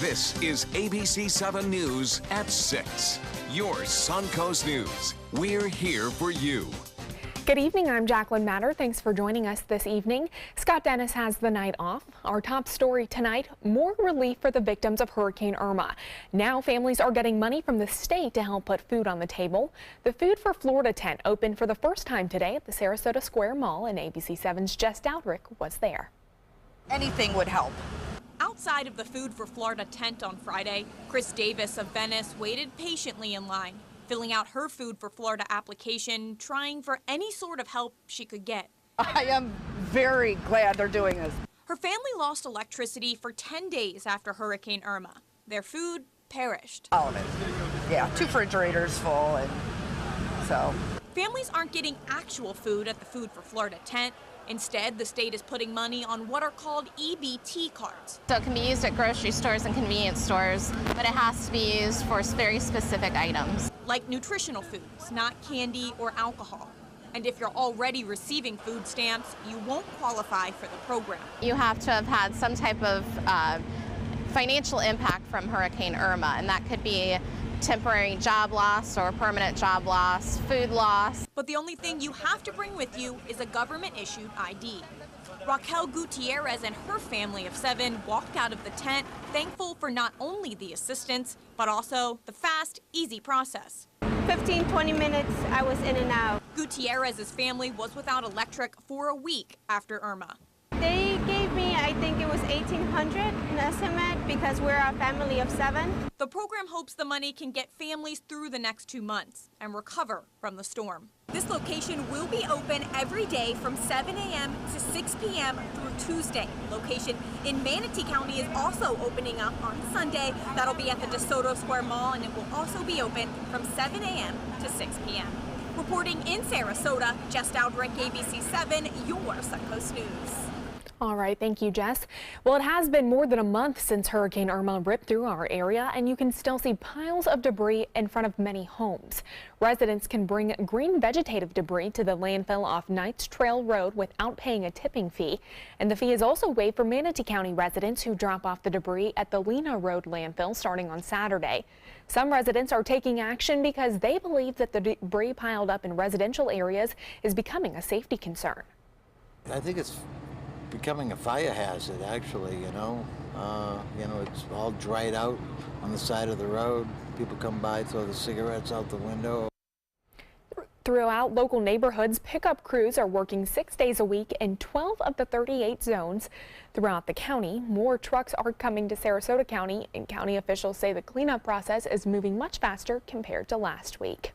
This is ABC7 News at 6. Your Suncoast News. We're here for you. Good evening, I'm Jacqueline Matter. Thanks for joining us this evening. Scott Dennis has the night off. Our top story tonight, more relief for the victims of Hurricane Irma. Now families are getting money from the state to help put food on the table. The Food for Florida tent opened for the first time today at the Sarasota Square Mall, and ABC7's Jess Dowdrick was there. Anything would help. Outside of the Food for Florida tent on Friday, Chris Davis of Venice waited patiently in line, filling out her Food for Florida application, trying for any sort of help she could get. I am very glad they're doing this. Her family lost electricity for 10 days after Hurricane Irma. Their food perished. All of it. Yeah, 2 refrigerators full, and so. Families aren't getting actual food at the Food for Florida tent. Instead, the state is putting money on what are called EBT cards. So it can be used at grocery stores and convenience stores, but it has to be used for very specific items. Like nutritional foods, not candy or alcohol. And if you're already receiving food stamps, you won't qualify for the program. You have to have had some type of financial impact from Hurricane Irma, and that could be temporary job loss or permanent job loss, food loss. But the only thing you have to bring with you is a government-issued ID. Raquel Gutierrez and her family of 7 walked out of the tent, thankful for not only the assistance, but also the fast, easy process. 15-20 minutes, I was in and out. Gutierrez's family was without electric for a week after Irma. They gave me, I think it was $1,800 an estimate because we're a family of 7. The program hopes the money can get families through the next 2 months and recover from the storm. This location will be open every day from 7 a.m. to 6 p.m. through Tuesday. Location in Manatee County is also opening up on Sunday. That'll be at the DeSoto Square Mall, and it will also be open from 7 a.m. to 6 p.m. Reporting in Sarasota, Jess Dowdrick, ABC7, your Suncoast News. All right, thank you, Jess. Well, it has been more than a month since Hurricane Irma ripped through our area, and you can still see piles of debris in front of many homes. Residents can bring green vegetative debris to the landfill off Knights Trail Road without paying a tipping fee. And the fee is also waived for Manatee County residents who drop off the debris at the Lena Road landfill starting on Saturday. Some residents are taking action because they believe that the debris piled up in residential areas is becoming a safety concern. I think it's becoming a fire hazard, actually, you know, it's all dried out on the side of the road. People come by, throw the cigarettes out the window. Throughout local neighborhoods, pickup crews are working 6 days a week in 12 of the 38 zones throughout the county. More trucks are coming to Sarasota County, and county officials say the cleanup process is moving much faster compared to last week.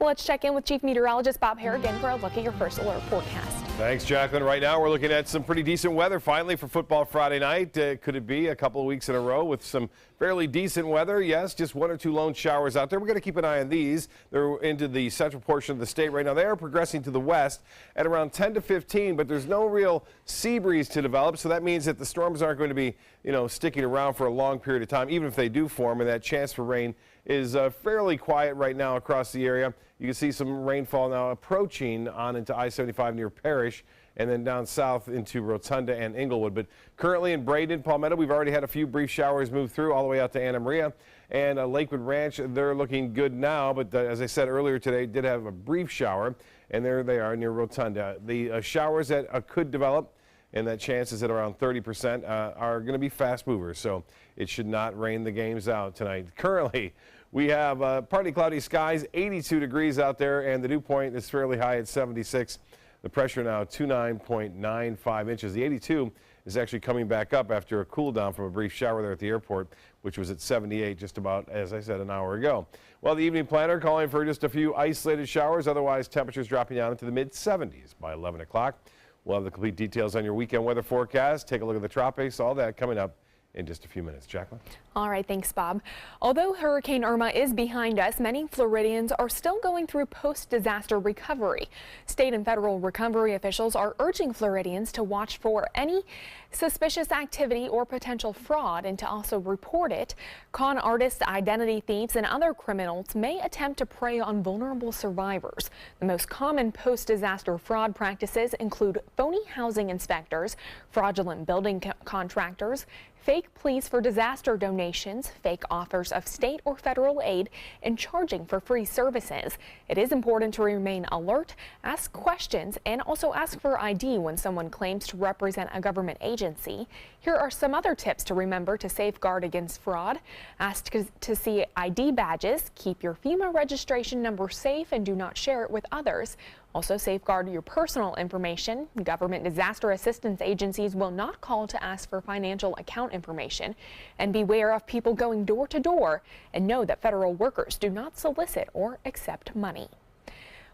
Well, let's check in with Chief Meteorologist Bob Harrigan for a look at your first alert forecast. Thanks, Jacqueline. Right now, we're looking at some pretty decent weather finally for football Friday night. Could it be a couple of weeks in a row with some fairly decent weather? Yes, just 1 or 2 lone showers out there. We're going to keep an eye on these. They're into the central portion of the state right now. They are progressing to the west at around 10 to 15, but there's no real sea breeze to develop, so that means that the storms aren't going to be, sticking around for a long period of time, even if they do form, and that chance for rain is fairly quiet right now across the area. You can see some rainfall now approaching on into I-75 near Parrish, and then down south into Rotunda and Inglewood. But currently in Braden, Palmetto, we've already had a few brief showers move through all the way out to Anna Maria. And Lakewood Ranch, they're looking good now, but as I said earlier today, did have a brief shower, and there they are near Rotunda. The showers that could develop, and that chance is at around 30%, are going to be fast movers, so it should not rain the games out tonight. Currently, we have partly cloudy skies, 82 degrees out there, and the dew point is fairly high at 76. The pressure now 29.95 inches. The 82 is actually coming back up after a cool down from a brief shower there at the airport, which was at 78 just about, as I said, an hour ago. Well, the evening planner calling for just a few isolated showers. Otherwise, temperatures dropping down into the mid-70s by 11 o'clock. We'll have the complete details on your weekend weather forecast. Take a look at the tropics, all that coming up in just a few minutes. Jacqueline? All right, thanks, Bob. Although Hurricane Irma is behind us, many Floridians are still going through post-disaster recovery. State and federal recovery officials are urging Floridians to watch for any suspicious activity or potential fraud and to also report it. Con artists, identity thieves, and other criminals may attempt to prey on vulnerable survivors. The most common post-disaster fraud practices include phony housing inspectors, fraudulent building contractors, fake pleas for disaster donations, fake offers of state or federal aid, and charging for free services. It is important to remain alert, ask questions, and also ask for ID when someone claims to represent a government agency. Here are some other tips to remember to safeguard against fraud. Ask to see ID badges, keep your FEMA registration number safe, and do not share it with others. Also, safeguard your personal information. Government disaster assistance agencies will not call to ask for financial account information. And beware of people going door to door, and know that federal workers do not solicit or accept money.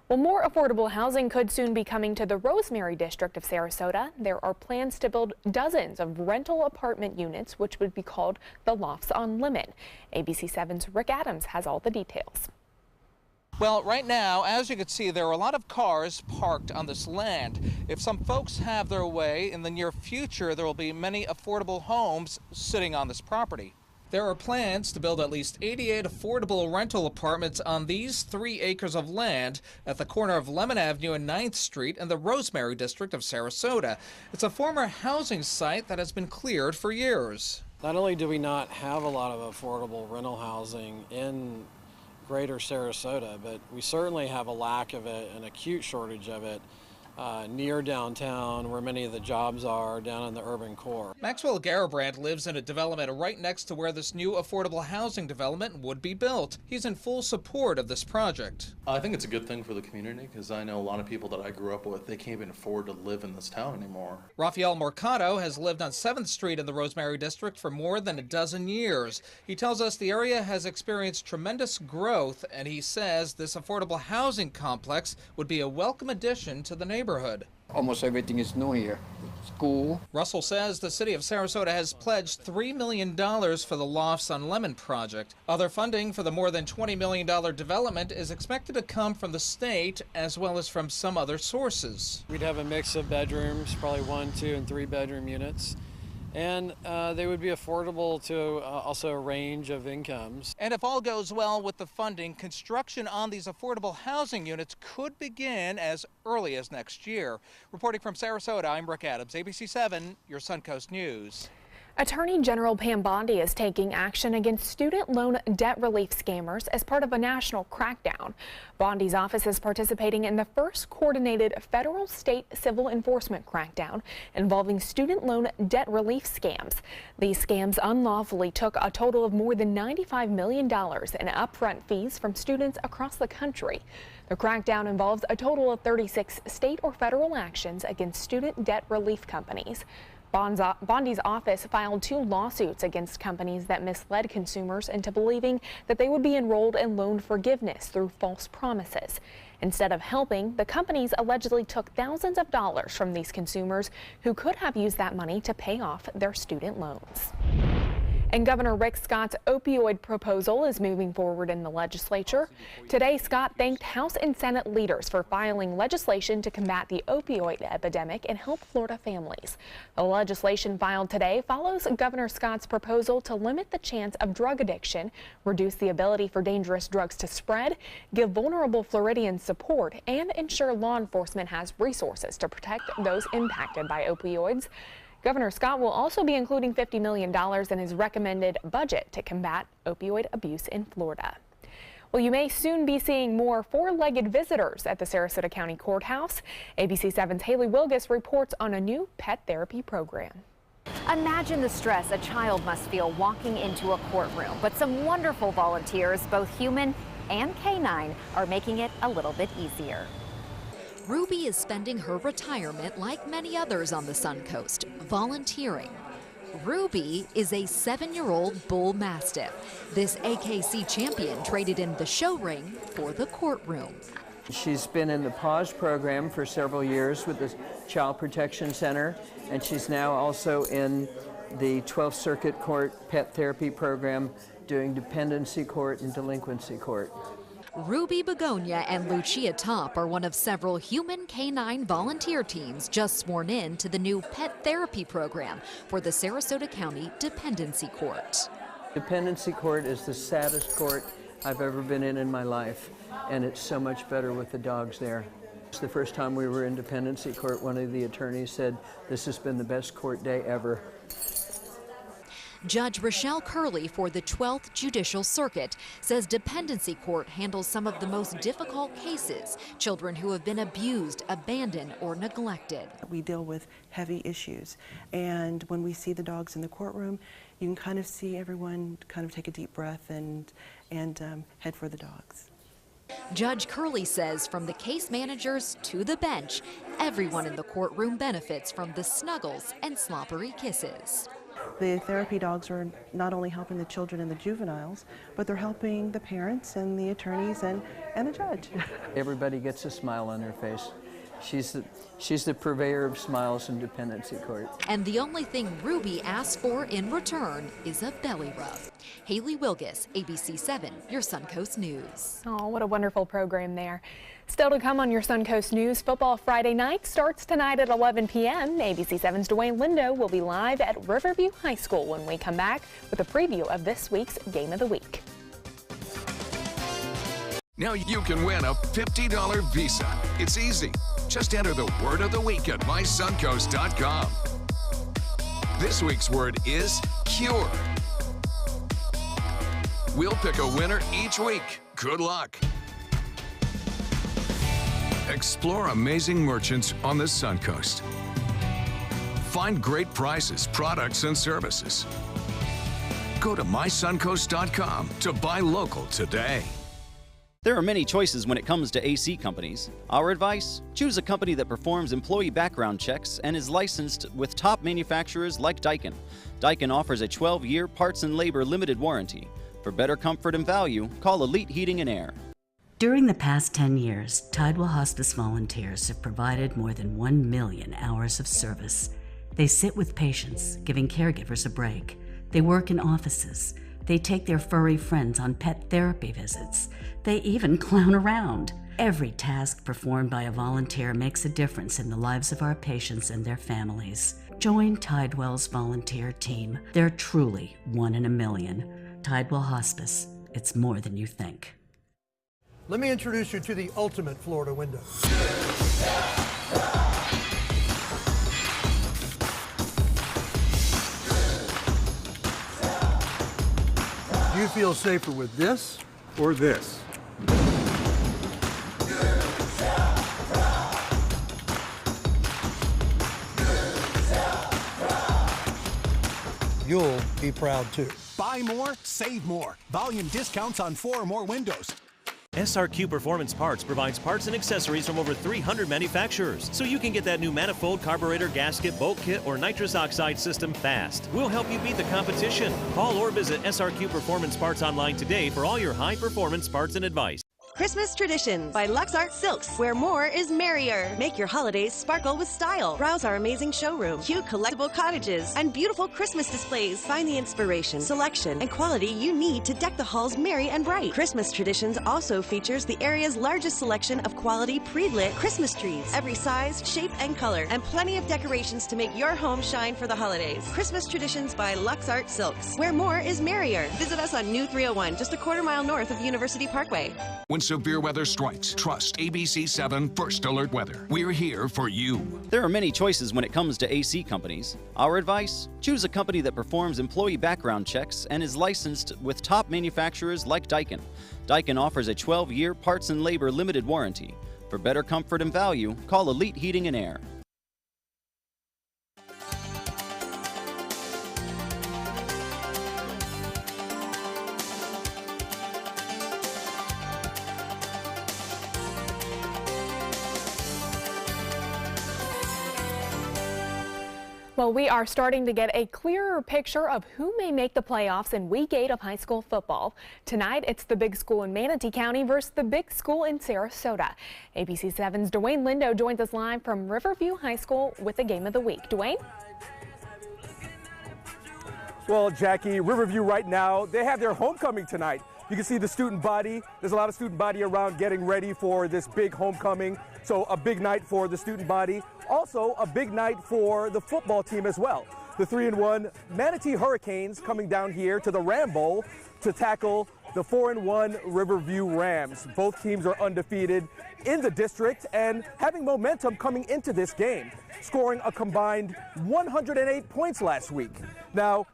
Well, more affordable housing could soon be coming to the Rosemary district of Sarasota. There are plans to build dozens of rental apartment units, which would be called the Lofts on Lemon. ABC7's Rick Adams has all the details. Well, right now, as you can see, there are a lot of cars parked on this land. If some folks have their way, in the near future, there will be many affordable homes sitting on this property. There are plans to build at least 88 affordable rental apartments on these 3 acres of land at the corner of Lemon Avenue and 9th Street in the Rosemary district of Sarasota. It's a former housing site that has been cleared for years. Not only do we not have a lot of affordable rental housing in Greater Sarasota, but we certainly have a lack of it, an acute shortage of it near downtown, where many of the jobs are down in the urban core. Maxwell Garabrand lives in a development right next to where this new affordable housing development would be built. He's in full support of this project. I think it's a good thing for the community, because I know a lot of people that I grew up with, they can't even afford to live in this town anymore. Rafael Mercado has lived on 7th Street in the Rosemary district for more than a dozen years. He tells us the area has experienced tremendous growth, and he says this affordable housing complex would be a welcome addition to the neighborhood. Almost everything is new here. School. Russell says the city of Sarasota has pledged $3 million for the Lofts on Lemon project. Other funding for the more than $20 million development is expected to come from the state as well as from some other sources. We'd have a mix of bedrooms, probably 1, 2, and 3 bedroom units. And they would be affordable to also a range of incomes. And if all goes well with the funding, construction on these affordable housing units could begin as early as next year. Reporting from Sarasota, I'm Rick Adams, ABC7, your Suncoast News. Attorney General Pam Bondi is taking action against student loan debt relief scammers as part of a national crackdown. Bondi's office is participating in the first coordinated federal state civil enforcement crackdown involving student loan debt relief scams. These scams unlawfully took a total of more than $95 million in upfront fees from students across the country. The crackdown involves a total of 36 state or federal actions against student debt relief companies. Bondi's office filed 2 lawsuits against companies that misled consumers into believing that they would be enrolled in loan forgiveness through false promises. Instead of helping, the companies allegedly took thousands of dollars from these consumers who could have used that money to pay off their student loans. And Governor Rick Scott's opioid proposal is moving forward in the legislature. Today, Scott thanked House and Senate leaders for filing legislation to combat the opioid epidemic and help Florida families. The legislation filed today follows Governor Scott's proposal to limit the chance of drug addiction, reduce the ability for dangerous drugs to spread, give vulnerable Floridians support, and ensure law enforcement has resources to protect those impacted by opioids. Governor Scott will also be including $50 million in his recommended budget to combat opioid abuse in Florida. Well, you may soon be seeing more 4-legged visitors at the Sarasota County Courthouse. ABC7's Haley Wilgus reports on a new pet therapy program. Imagine the stress a child must feel walking into a courtroom, but some wonderful volunteers, both human and canine, are making it a little bit easier. Ruby is spending her retirement like many others on the Suncoast, volunteering. Ruby is a 7-year-old bull mastiff. This AKC champion traded in the show ring for the courtroom. She's been in the PAWS program for several years with the Child Protection Center, and she's now also in the 12th Circuit Court Pet Therapy Program doing dependency court and delinquency court. Ruby Begonia and Lucia Top are one of several human canine volunteer teams just sworn in to the new pet therapy program for the Sarasota County Dependency Court. Dependency court is the saddest court I've ever been in my life, and it's so much better with the dogs there. It's the first time we were in dependency court, one of the attorneys said, "This has been the best court day ever." Judge Rochelle Curley for the 12th Judicial Circuit says dependency court handles some of the most difficult cases, children who have been abused, abandoned, or neglected. We deal with heavy issues, and when we see the dogs in the courtroom, you can kind of see everyone kind of take a deep breath and head for the dogs. Judge Curley says from the case managers to the bench, everyone in the courtroom benefits from the snuggles and slobbery kisses. The therapy dogs are not only helping the children and the juveniles, but they're helping the parents and the attorneys and the judge. Everybody gets a smile on their face. She's the purveyor of smiles in dependency court. And the only thing Ruby asks for in return is a belly rub. Haley Wilgus, ABC7, your Suncoast News. Oh, what a wonderful program there. Still to come on your Suncoast News, Football Friday night starts tonight at 11 p.m. ABC7's Dwayne Lindo will be live at Riverview High School when we come back with a preview of this week's Game of the Week. Now you can win a $50 Visa. It's easy. Just enter the word of the week at mysuncoast.com. This week's word is cure. We'll pick a winner each week. Good luck. Explore amazing merchants on the Suncoast. Find great prices, products, and services. Go to mysuncoast.com to buy local today. There are many choices when it comes to AC companies. Our advice? Choose a company that performs employee background checks and is licensed with top manufacturers like Daikin. Daikin offers a 12-year parts and labor limited warranty. For better comfort and value, call Elite Heating and Air. During the past 10 years, Tidewell Hospice volunteers have provided more than 1 million hours of service. They sit with patients, giving caregivers a break. They work in offices. They take their furry friends on pet therapy visits. They even clown around. Every task performed by a volunteer makes a difference in the lives of our patients and their families. Join Tidewell's volunteer team. They're truly 1 in a million. Tidewell Hospice. It's more than you think. Let me introduce you to the ultimate Florida window. Do you feel safer with this or this? You'll be proud too. Buy more, save more. Volume discounts on 4 or more windows. SRQ Performance Parts provides parts and accessories from over 300 manufacturers, so you can get that new manifold, carburetor, gasket, bolt kit, or nitrous oxide system fast. We'll help you beat the competition. Call or visit SRQ Performance Parts online today for all your high-performance parts and advice. Christmas Traditions by Lux Art Silks, where more is merrier. Make your holidays sparkle with style. Browse our amazing showroom, cute collectible cottages, and beautiful Christmas displays. Find the inspiration, selection, and quality you need to deck the halls merry and bright. Christmas Traditions also features the area's largest selection of quality pre-lit Christmas trees, every size, shape, and color, and plenty of decorations to make your home shine for the holidays. Christmas Traditions by Lux Art Silks, where more is merrier. Visit us on New 301, just a quarter-mile north of University Parkway. When severe weather strikes, trust ABC7 First Alert Weather. We're here for you. There are many choices when it comes to AC companies. Our advice? Choose a company that performs employee background checks and is licensed with top manufacturers like Daikin. Daikin offers a 12-year parts and labor limited warranty. For better comfort and value, call Elite Heating and Air. Well, we are starting to get a clearer picture of who may make the playoffs in Week 8 of high school football. Tonight, it's the big school in Manatee County versus the big school in Sarasota. ABC7's Dwayne Lindo joins us live from Riverview High School with the Game of the Week. Dwayne? Well, Jackie, Riverview right now, they have their homecoming tonight. You can see the student body. There's a lot of student body around getting ready for this big homecoming. So a big night for the student body. Also a big night for the football team as well. The 3-1 Manatee Hurricanes coming down here to the Ram Bowl to tackle the 4-1 Riverview Rams. Both teams are undefeated in the district and having momentum coming into this game, scoring a combined 108 points last week. Now,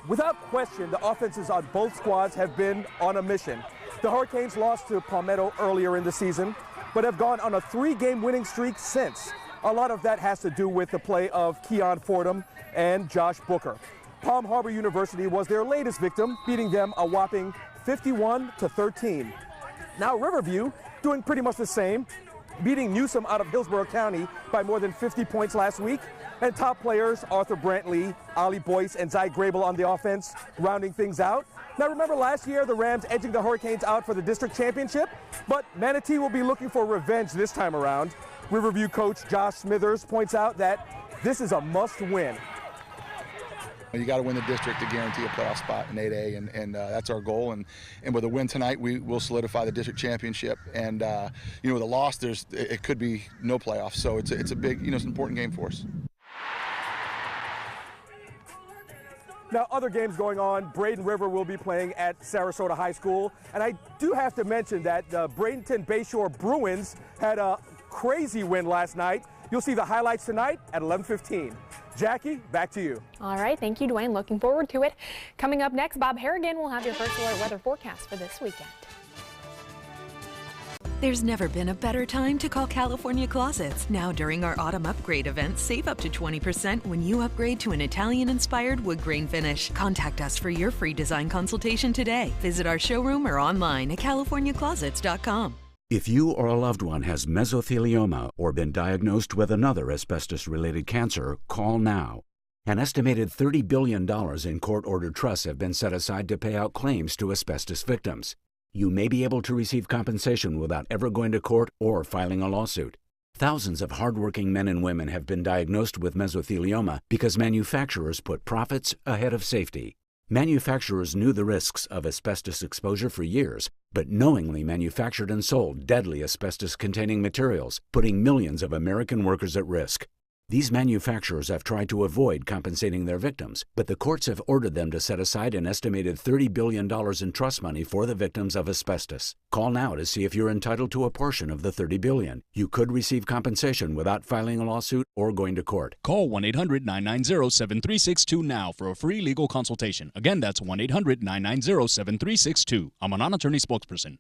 Without question, the offenses on both squads have been on a mission. The Hurricanes lost to Palmetto earlier in the season, but have gone on a 3-game winning streak since. A lot of that has to do with the play of Keon Fordham and Josh Booker. Palm Harbor University was their latest victim, beating them a whopping 51-13. Now Riverview doing pretty much the same, beating Newsom out of Hillsborough County by more than 50 points last week. And top players Arthur Brantley, Ollie Boyce, and Zy Grable on the offense, rounding things out. Now remember last year the Rams edging the Hurricanes out for the district championship, but Manatee will be looking for revenge this time around. Riverview coach Josh Smithers points out that this is a must-win. You got to win the district to guarantee a playoff spot in 8A, and that's our goal. And with a win tonight, we will solidify the district championship. And with a loss, it could be no playoffs. So it's a big, it's an important game for us. Now, other games going on. Braden River will be playing at Sarasota High School. And I do have to mention that the Bradenton Bayshore Bruins had a crazy win last night. You'll see the highlights tonight at 11:15. Jackie, back to you. All right, thank you, Dwayne. Looking forward to it. Coming up next, Bob Harrigan will have your first alert weather forecast for this weekend. There's never been a better time to call California Closets. Now during our autumn upgrade event, save up to 20% when you upgrade to an Italian-inspired wood grain finish. Contact us for your free design consultation today. Visit our showroom or online at californiaclosets.com. If you or a loved one has mesothelioma or been diagnosed with another asbestos-related cancer, call now. An estimated $30 billion in court-ordered trusts have been set aside to pay out claims to asbestos victims. You may be able to receive compensation without ever going to court or filing a lawsuit. Thousands of hardworking men and women have been diagnosed with mesothelioma because manufacturers put profits ahead of safety. Manufacturers knew the risks of asbestos exposure for years, but knowingly manufactured and sold deadly asbestos-containing materials, putting millions of American workers at risk. These manufacturers have tried to avoid compensating their victims, but the courts have ordered them to set aside an estimated $30 billion in trust money for the victims of asbestos. Call now to see if you're entitled to a portion of the $30 billion. You could receive compensation without filing a lawsuit or going to court. Call 1-800-990-7362 now for a free legal consultation. Again, that's 1-800-990-7362. I'm a non-attorney spokesperson.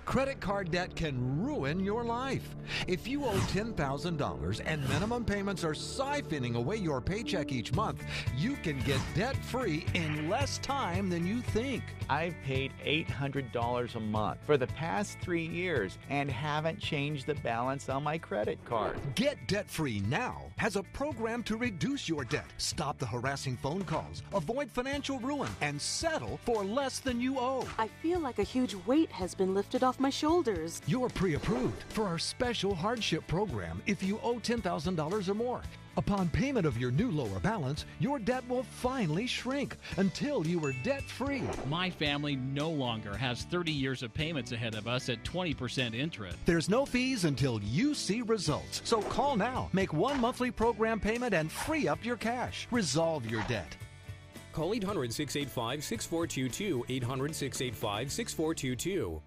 Credit card debt can ruin your life. If you owe $10,000 and minimum payments are siphoning away your paycheck each month, you can get debt-free in less time than you think. I've paid $800 a month for the past 3 years and haven't changed the balance on my credit card. Get debt-free now has a program to reduce your debt, stop the harassing phone calls, avoid financial ruin, and settle for less than you owe. I feel like a huge weight has been lifted off my shoulders. You're pre-approved for our special hardship program if you owe $10,000 or more. Upon payment of your new lower balance, your debt will finally shrink until you are debt-free. My family no longer has 30 years of payments ahead of us at 20% interest. There's no fees until you see results. So call now, make one monthly program payment, and free up your cash. Resolve your debt. Call 800-685-6422, 800-685-6422.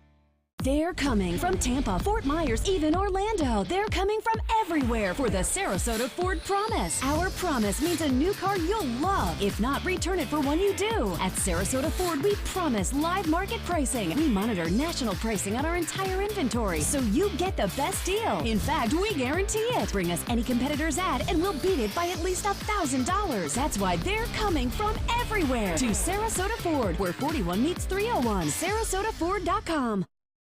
They're coming from Tampa, Fort Myers, even Orlando. They're coming from everywhere for the Sarasota Ford Promise. Our promise means a new car you'll love. If not, return it for one you do. At Sarasota Ford, we promise live market pricing. We monitor national pricing on our entire inventory, so you get the best deal. In fact, we guarantee it. Bring us any competitor's ad, and we'll beat it by at least $1,000. That's why they're coming from everywhere to Sarasota Ford, where 41 meets 301. SarasotaFord.com.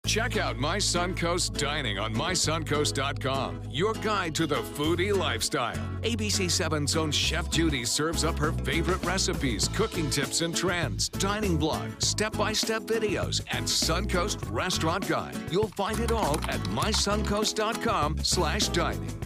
Check out My Suncoast Dining on mysuncoast.com, your guide to the foodie lifestyle. ABC7's own Chef Judy serves up her favorite recipes, cooking tips and trends, dining blog, step-by-step videos, and Suncoast Restaurant Guide. You'll find it all at mysuncoast.com/dining.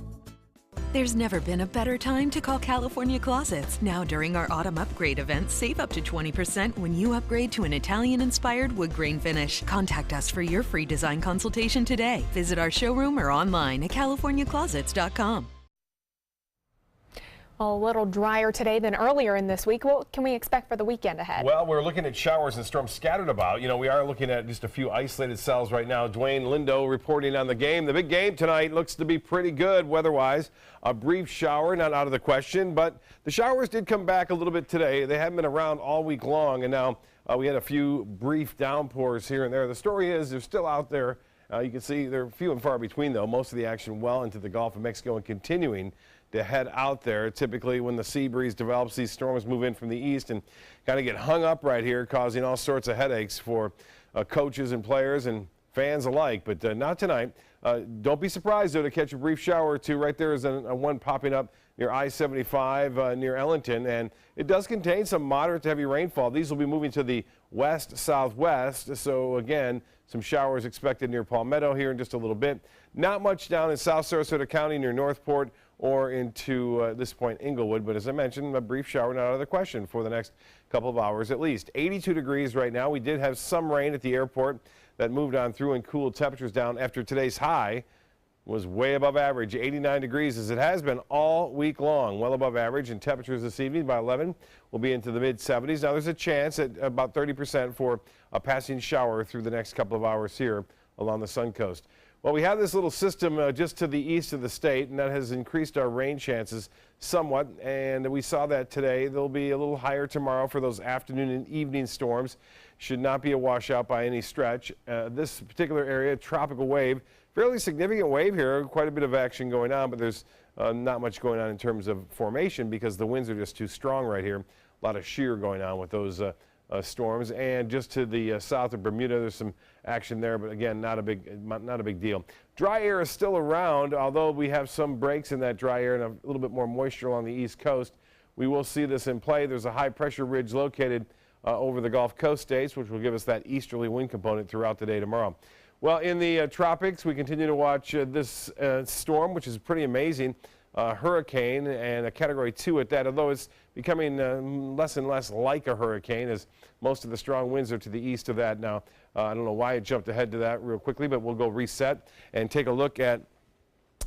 There's never been a better time to call California Closets. Now during our autumn upgrade event, save up to 20% when you upgrade to an Italian-inspired wood grain finish. Contact us for your free design consultation today. Visit our showroom or online at californiaclosets.com. A little drier today than earlier in this week. What can we expect for the weekend ahead? Well, we're looking at showers and storms scattered about. You know, we are looking at just a few isolated cells right now. Dwayne Lindo reporting on the game. The big game tonight looks to be pretty good weather-wise. A brief shower, not out of the question, but the showers did come back a little bit today. They haven't been around all week long, and now we had a few brief downpours here and there. The story is they're still out there. You can see they're few and far between, though. Most of the action well into the Gulf of Mexico and continuing to head out there. Typically, when the sea breeze develops, these storms move in from the east and kind of get hung up right here, causing all sorts of headaches for coaches and players and fans alike. But not tonight. Don't be surprised, though, to catch a brief shower or two. Right there is a one popping up near I-75 near Ellington, and it does contain some moderate to heavy rainfall. These will be moving to the west-southwest, so again, some showers expected near Palmetto here in just a little bit. Not much down in South Sarasota County near Northport or into this point Inglewood, but as I mentioned, a brief shower not out of the question for the next couple of hours at least. 82 degrees right now. We did have some rain at the airport that moved on through and cooled temperatures down after today's high was way above average, 89 degrees as it has been all week long, well above average, and temperatures this evening by 11 will be into the mid-70s. Now there's a chance at about 30% for a passing shower through the next couple of hours here along the Sun Coast. Well, we have this little system just to the east of the state, and that has increased our rain chances somewhat, and we saw that today. They'll be a little higher tomorrow for those afternoon and evening storms. Should not be a washout by any stretch. This particular area, tropical wave, fairly significant wave here, quite a bit of action going on, but there's not much going on in terms of formation because the winds are just too strong right here. A lot of shear going on with those storms, and just to the south of Bermuda, there's some action there, but again, not a big deal. Dry air is still around, although we have some breaks in that dry air and a little bit more moisture along the east coast. We will see this in play. There's a high pressure ridge located over the Gulf Coast states, which will give us that easterly wind component throughout the day tomorrow. Well, in the tropics, we continue to watch this storm, which is pretty amazing. Hurricane, and a Category 2 at that, although it's becoming less and less like a hurricane as most of the strong winds are to the east of that now. I don't know why it jumped ahead to that real quickly, but we'll go reset and take a look at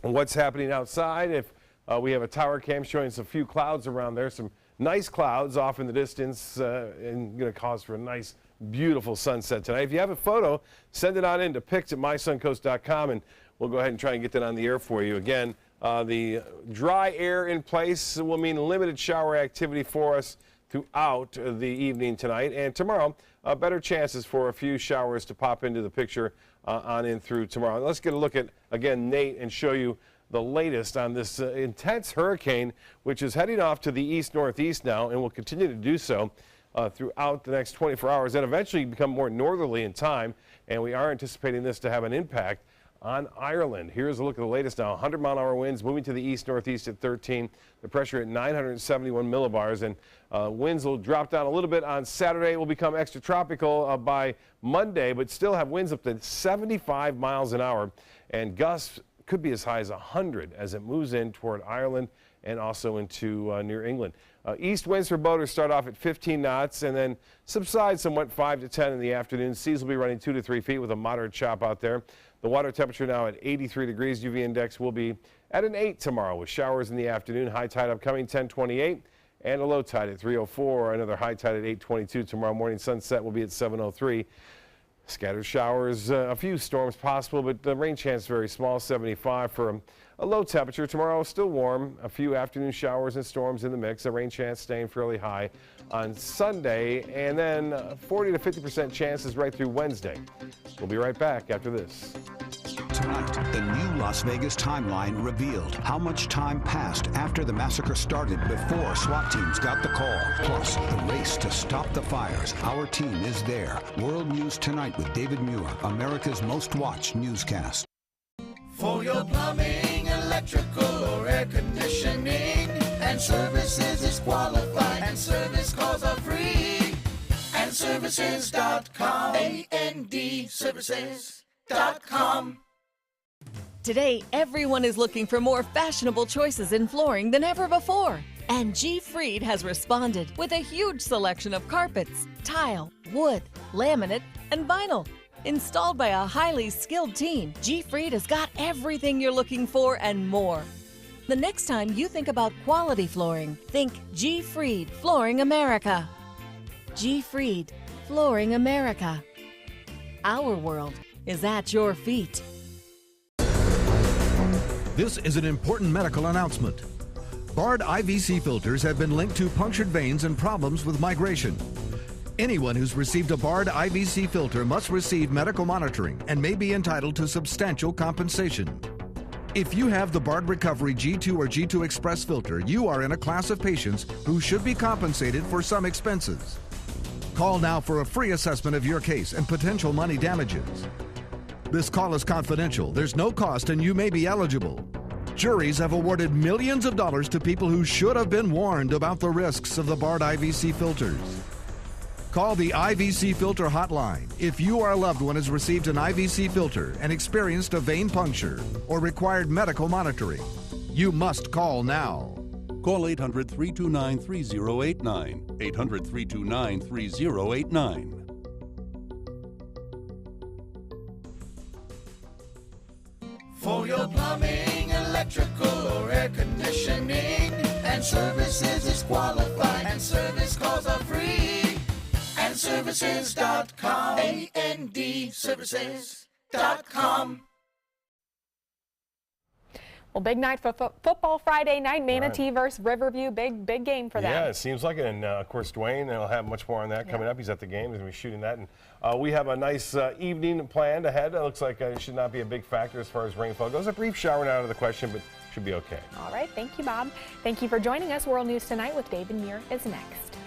what's happening outside. If we have a tower cam showing some few clouds around there, some nice clouds off in the distance, and going to cause for a nice, beautiful sunset tonight. If you have a photo, send it on in to pics@mysuncoast.com, and we'll go ahead and try and get that on the air for you. Again, the dry air in place will mean limited shower activity for us throughout the evening tonight, and tomorrow, better chances for a few showers to pop into the picture on in through tomorrow. Let's get a look at, again, Nate, and show you the latest on this intense hurricane, which is heading off to the east-northeast now and will continue to do so throughout the next 24 hours and eventually become more northerly in time, and we are anticipating this to have an impact on Ireland. Here's a look at the latest now. 100-mile-an-hour winds moving to the east-northeast at 13. The pressure at 971 millibars, and winds will drop down a little bit on Saturday. It will become extratropical by Monday, but still have winds up to 75 miles an hour, and gusts could be as high as 100 as it moves in toward Ireland and also into near England. East winds for boaters start off at 15 knots and then subside somewhat 5 to 10 in the afternoon. Seas will be running 2 to 3 feet with a moderate chop out there. The water temperature now at 83 degrees. UV index will be at an 8 tomorrow with showers in the afternoon. High tide upcoming 10:28 and a low tide at 3:04. Another high tide at 8:22 tomorrow morning. Sunset will be at 7:03. Scattered showers, a few storms possible, but the rain chance very small, 75 for a low temperature. Tomorrow still warm, a few afternoon showers and storms in the mix. The rain chance staying fairly high on Sunday, and then 40 to 50% chances right through Wednesday. We'll be right back after this. Tonight, the new Las Vegas timeline revealed how much time passed after the massacre started before SWAT teams got the call. Plus, the race to stop the fires. Our team is there. World News Tonight with David Muir, America's most watched newscast. For your plumbing, electrical, or air conditioning, and services is qualified, and service calls are free. And services.com, AND services.com. Today, everyone is looking for more fashionable choices in flooring than ever before. And G. Fried has responded with a huge selection of carpets, tile, wood, laminate, and vinyl. Installed by a highly skilled team, G. Fried has got everything you're looking for and more. The next time you think about quality flooring, think G. Fried Flooring America. G. Fried Flooring America. Our world is at your feet. This is an important medical announcement. Bard IVC filters have been linked to punctured veins and problems with migration. Anyone who's received a Bard IVC filter must receive medical monitoring and may be entitled to substantial compensation. If you have the Bard Recovery G2 or G2 Express filter, you are in a class of patients who should be compensated for some expenses. Call now for a free assessment of your case and potential money damages. This call is confidential. There's no cost and you may be eligible. Juries have awarded millions of dollars to people who should have been warned about the risks of the Bard IVC filters. Call the IVC Filter Hotline if you or a loved one has received an IVC filter and experienced a vein puncture or required medical monitoring. You must call now. Call 800-329-3089. 800-329-3089. For your plumbing, electrical, or air conditioning, and services is qualified, and service calls are free. AndServices.com. AndServices.com. Well, big night for football Friday night. Manatee versus Riverview. Big game for them. Yeah, it seems like it. And, of course, Dwayne, will have much more on that coming up. He's at the game. He's going to be shooting that. And we have a nice evening planned ahead. It looks like it should not be a big factor as far as rainfall goes. A brief shower out of the question, but should be okay. All right. Thank you, Bob. Thank you for joining us. World News Tonight with David Muir is next.